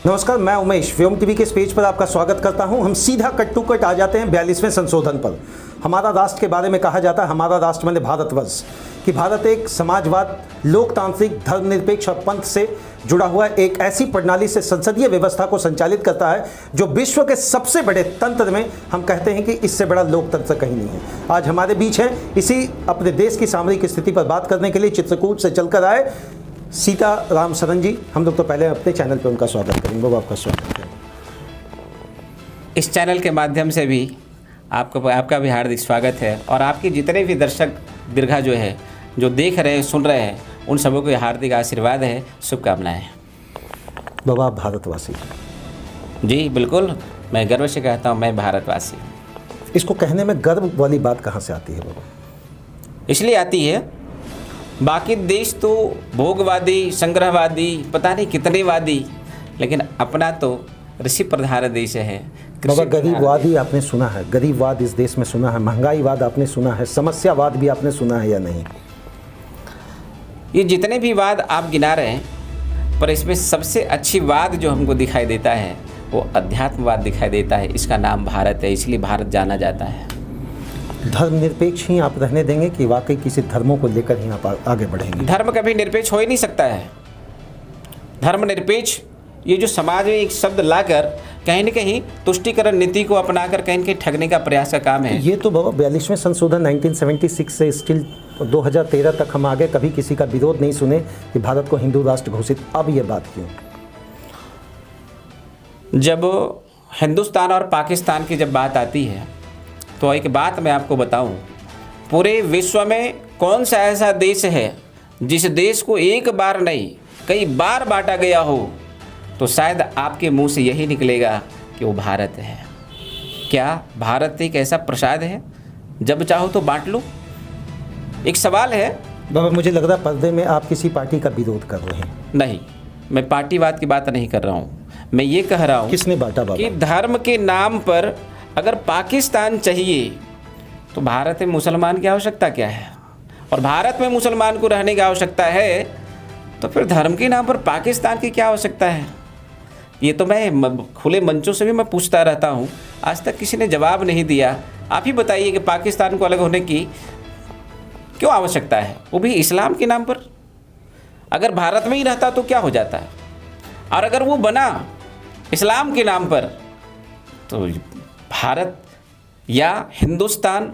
नमस्कार, मैं उमेश व्योम टीवी के इस पेज पर आपका स्वागत करता हूं। हम सीधा कट टू कट आ जाते हैं 42वें संशोधन पर। हमारा राष्ट्र के बारे में कहा जाता है, हमारा राष्ट्र माने भारतवर्ष, कि भारत एक समाजवाद, लोकतांत्रिक, धर्मनिरपेक्ष और पंथ से जुड़ा हुआ एक ऐसी प्रणाली से संसदीय व्यवस्था को संचालित करता है जो विश्व के सबसे बड़े तंत्र में हम कहते हैं कि इससे बड़ा लोकतंत्र कहीं नहीं है। आज हमारे बीच हैं इसी अपने देश की सामरिक स्थिति पर बात करने के लिए चित्रकूट से चलकर आए सीताराम शरण जी। हम लोग तो पहले अपने चैनल पर उनका स्वागत करेंगे। बाबा, आपका स्वागत है। इस चैनल के माध्यम से भी आपका भी हार्दिक स्वागत है, और आपके जितने भी दर्शक दीर्घा जो है, जो देख रहे हैं, सुन रहे हैं, उन सबों को हार्दिक आशीर्वाद है, शुभकामनाएं। बाबा, आप भारतवासी? जी बिल्कुल, मैं गर्व से कहता हूँ मैं भारतवासी। इसको कहने में गर्व वाली बात कहाँ से आती है बाबा? इसलिए आती है, बाकी देश तो भोगवादी, संग्रहवादी, पता नहीं कितने वादी, लेकिन अपना तो ऋषि प्रधान देश है। बाबा, गरीबवादी आपने सुना है? गरीबवाद इस देश में सुना है? महंगाईवाद आपने सुना है? समस्यावाद भी आपने सुना है या नहीं? ये जितने भी वाद आप गिना रहे हैं, पर इसमें सबसे अच्छी वाद जो हमको दिखाई देता है वो अध्यात्मवाद दिखाई देता है। इसका नाम भारत है, इसलिए भारत जाना जाता है। धर्मनिरपेक्ष ही आप रहने देंगे कि वाकई किसी धर्मों को लेकर ही आप आगे बढ़ेंगे? धर्म कभी निरपेक्ष हो ही नहीं सकता है। धर्मनिरपेक्ष ये जो समाज में एक शब्द लाकर कहीं न कहीं तुष्टिकरण नीति को अपनाकर कहीं न कहीं ठगने का प्रयास का काम है। ये तो बाबा 42वें संशोधन 1976 से स्टिल 2013 तक हम आगे कभी किसी का विरोध नहीं सुने कि भारत को हिंदू राष्ट्र घोषित। अब ये बात क्यों? जब हिंदुस्तान और पाकिस्तान की जब बात आती है तो एक बात मैं आपको बताऊं, पूरे विश्व में कौन सा ऐसा देश है जिस देश को एक बार नहीं कई बार बांटा गया हो, तो शायद आपके मुंह से यही निकलेगा कि वो भारत है। क्या भारत एक ऐसा प्रसाद है जब चाहो तो बांट लो? एक सवाल है। बाबा, मुझे लग रहा है पर्दे में आप किसी पार्टी का विरोध कर रहे हैं। नहीं, मैं पार्टीवाद की बात नहीं कर रहा हूँ। मैं ये कह रहा हूँ किसने बांटा बाबा? कि धर्म के नाम पर अगर पाकिस्तान चाहिए तो भारत में मुसलमान की आवश्यकता क्या है? और भारत में मुसलमान को रहने की आवश्यकता है तो फिर धर्म के नाम पर पाकिस्तान की क्या आवश्यकता है? ये तो मैं खुले मंचों से भी मैं पूछता रहता हूँ, आज तक किसी ने जवाब नहीं दिया। आप ही बताइए कि पाकिस्तान को अलग होने की क्यों आवश्यकता है, वो भी इस्लाम के नाम पर? अगर भारत में ही रहता तो क्या हो जाता है? और अगर वो बना इस्लाम के नाम पर तो भारत या हिंदुस्तान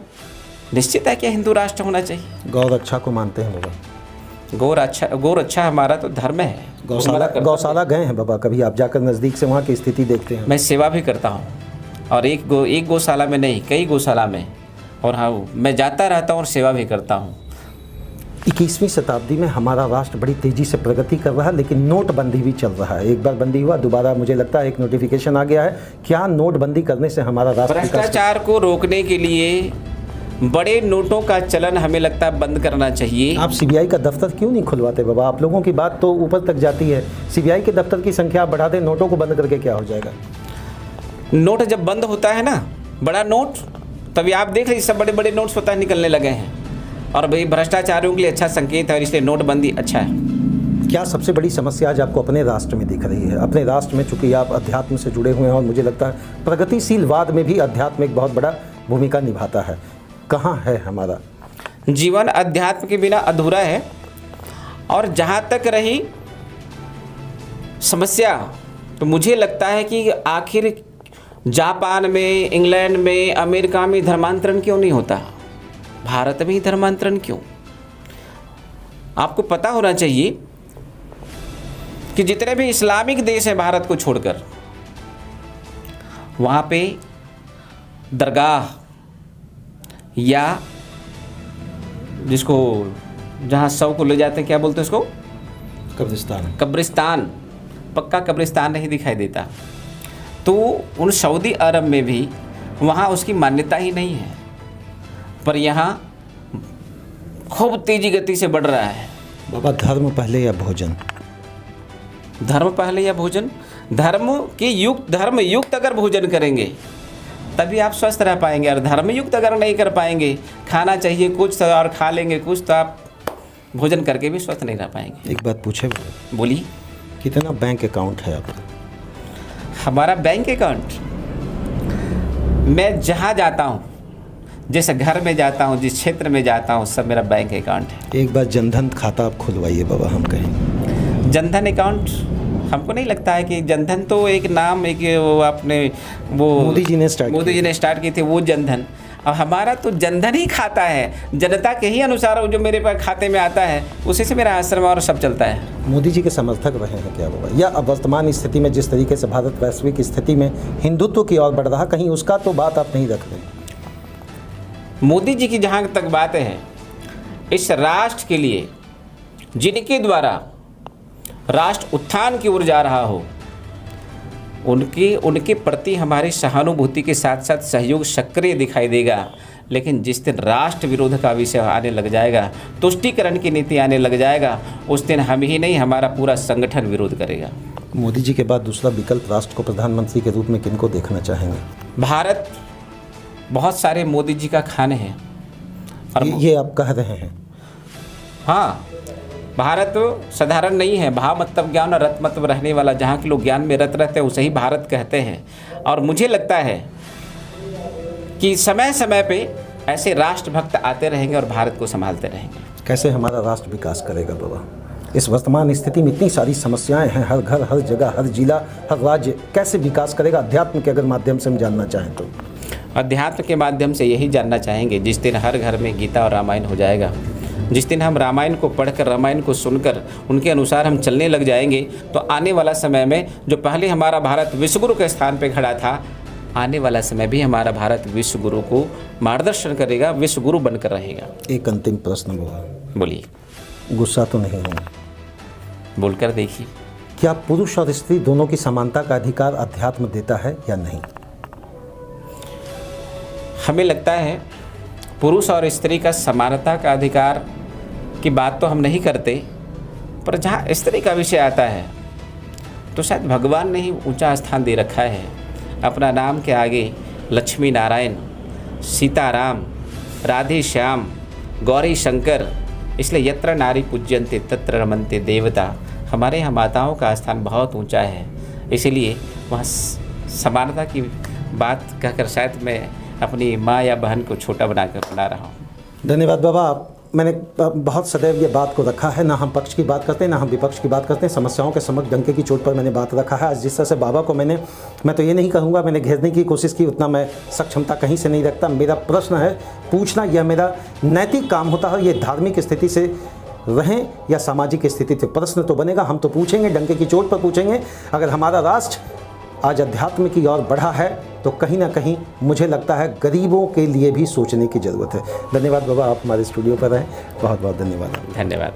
निश्चित है कि हिंदू राष्ट्र होना चाहिए। गौर अच्छा को मानते हैं बाबा? गौर अच्छा हमारा तो धर्म है। गौशाला गए हैं बाबा कभी आप? जाकर नज़दीक से वहाँ की स्थिति देखते हैं? मैं सेवा भी करता हूँ, और एक गौशाला में नहीं, कई गौशाला में, और हाँ मैं जाता रहता हूँ और सेवा भी करता हूँ। 21वीं शताब्दी में हमारा राष्ट्र बड़ी तेज़ी से प्रगति कर रहा है, लेकिन नोटबंदी भी चल रहा है। एक बार बंदी हुआ, दोबारा मुझे लगता है एक नोटिफिकेशन आ गया है। क्या नोटबंदी करने से हमारा राष्ट्र भ्रष्टाचार को रोकने के लिए बड़े नोटों का चलन हमें लगता है बंद करना चाहिए? आप सीबीआई का दफ्तर क्यों नहीं खुलवाते बाबा? आप लोगों की बात तो ऊपर तक जाती है। सीबीआई के दफ्तर की संख्या आप बढ़ा दें, नोटों को बंद करके क्या हो जाएगा? नोट जब बंद होता है ना, बड़ा नोट, तभी आप देख लीजिए सब बड़े बड़े नोट्स पता निकलने लगे हैं, और भाई भ्रष्टाचारियों के लिए अच्छा संकेत है, और इसलिए नोटबंदी अच्छा है। क्या सबसे बड़ी समस्या आज आपको अपने राष्ट्र में दिख रही है? अपने राष्ट्र में, चूंकि आप अध्यात्म से जुड़े हुए हैं, और मुझे लगता है प्रगतिशीलवाद में भी अध्यात्म एक बहुत बड़ा भूमिका निभाता है। कहाँ है हमारा जीवन? अध्यात्म के बिना अधूरा है। और जहाँ तक रही समस्या, तो मुझे लगता है कि आखिर जापान में, इंग्लैंड में, अमेरिका में धर्मांतरण क्यों नहीं होता? भारत में ही धर्मांतरण क्यों? आपको पता होना चाहिए कि जितने भी इस्लामिक देश हैं भारत को छोड़कर, वहाँ पे दरगाह या जिसको जहाँ शव को ले जाते हैं, क्या बोलते हैं उसको? कब्रिस्तान। पक्का कब्रिस्तान नहीं दिखाई देता। तो उन सऊदी अरब में भी वहाँ उसकी मान्यता ही नहीं है, पर यहाँ खूब तेजी गति से बढ़ रहा है। बाबा, धर्म पहले या भोजन? धर्म पहले या भोजन? धर्म युक्त अगर भोजन करेंगे तभी आप स्वस्थ रह पाएंगे, और धर्म युक्त अगर नहीं कर पाएंगे, खाना चाहिए कुछ और खा लेंगे कुछ, तो आप भोजन करके भी स्वस्थ नहीं रह पाएंगे। एक बात पूछे? बोलिए। कितना बैंक अकाउंट है आपका? हमारा बैंक अकाउंट, मैं जहाँ जाता हूँ, जिस घर में जाता हूँ, जिस क्षेत्र में जाता हूँ, सब मेरा बैंक अकाउंट है। एक बार जनधन खाता आप खुलवाइए बाबा, हम कहें जनधन अकाउंट, हमको नहीं लगता है कि जनधन तो एक नाम, एक वो आपने वो मोदी जी ने स्टार्ट की थी वो जनधन। अब हमारा तो जनधन ही खाता है, जनता के ही अनुसार जो मेरे पास खाते में आता है उसी से मेरा आश्रम और सब चलता है। मोदी जी के समर्थक रहे हैं क्या बाबा, या अब वर्तमान स्थिति में जिस तरीके से भारत वैश्विक स्थिति में हिंदुत्व की ओर बढ़ रहा, कहीं उसका तो बात आप नहीं रख रहे? मोदी जी की जहाँ तक बातें हैं, इस राष्ट्र के लिए जिनके द्वारा राष्ट्र उत्थान की ओर जा रहा हो, उनके प्रति हमारी सहानुभूति के साथ साथ सहयोग सक्रिय दिखाई देगा। लेकिन जिस दिन राष्ट्र विरोध का विषय आने लग जाएगा, तुष्टीकरण की नीति आने लग जाएगा, उस दिन हम ही नहीं, हमारा पूरा संगठन विरोध करेगा। मोदी जी के बाद दूसरा विकल्प राष्ट्र को प्रधानमंत्री के रूप में किनको देखना चाहेंगे? भारत, बहुत सारे मोदी जी का खाने हैं और ये आप कह रहे हैं? हाँ, भारत साधारण नहीं है। भाव मतलब ज्ञान और रत मतलब रहने वाला, जहाँ के लोग ज्ञान में रत रहते हैं उसे ही भारत कहते हैं। और मुझे लगता है कि समय समय पे ऐसे राष्ट्रभक्त आते रहेंगे और भारत को संभालते रहेंगे। कैसे हमारा राष्ट्र विकास करेगा बाबा? इस वर्तमान स्थिति में इतनी सारी समस्याएं हैं, हर घर, हर जगह, हर जिला, हर राज्य, कैसे विकास करेगा? अध्यात्म के अगर माध्यम से हम जानना चाहें तो अध्यात्म के माध्यम से यही जानना चाहेंगे। जिस दिन हर घर में गीता और रामायण हो जाएगा, जिस दिन हम रामायण को पढ़कर, रामायण को सुनकर उनके अनुसार हम चलने लग जाएंगे, तो आने वाला समय में जो पहले हमारा भारत विश्वगुरु के स्थान पे खड़ा था, आने वाला समय भी हमारा भारत विश्वगुरु को मार्गदर्शन करेगा, विश्वगुरु बनकर रहेगा। एक अंतिम प्रश्न बाबा, बोलिए। गुस्सा तो नहीं होंगे? बोलकर देखिए। क्या पुरुष और स्त्री दोनों की समानता का अधिकार अध्यात्म देता है या नहीं? हमें लगता है पुरुष और स्त्री का समानता का अधिकार की बात तो हम नहीं करते, पर जहाँ स्त्री का विषय आता है तो शायद भगवान ने ही ऊंचा स्थान दे रखा है। अपना नाम के आगे लक्ष्मी नारायण, सीताराम, राधे श्याम, गौरी शंकर, इसलिए यत्र नारी पूज्यन्ते तत्र रमन्ते देवता। हमारे यहाँ माताओं का स्थान बहुत ऊंचा है, इसीलिए वहाँ समानता की बात कहकर शायद मैं अपनी माँ या बहन को छोटा बनाकर बना रहा हूँ। धन्यवाद बाबा। मैंने बहुत सदैव ये बात को रखा है, ना हम पक्ष की बात करते हैं, ना हम विपक्ष की बात करते हैं, समस्याओं के समक्ष डंके की चोट पर मैंने बात रखा है। आज जिस तरह से बाबा को मैं तो ये नहीं कहूँगा मैंने घेरने की कोशिश की, उतना मैं सक्षमता कहीं से नहीं रखता। मेरा प्रश्न है पूछना, यह मेरा नैतिक काम होता है। ये धार्मिक स्थिति से रहें या सामाजिक स्थिति से, प्रश्न तो बनेगा, हम तो पूछेंगे, डंके की चोट पर पूछेंगे। अगर हमारा राष्ट्र आज अध्यात्म की ओर बढ़ा है तो कहीं ना कहीं मुझे लगता है गरीबों के लिए भी सोचने की ज़रूरत है। धन्यवाद बाबा, आप हमारे स्टूडियो पर रहें। बहुत बहुत धन्यवाद। धन्यवाद।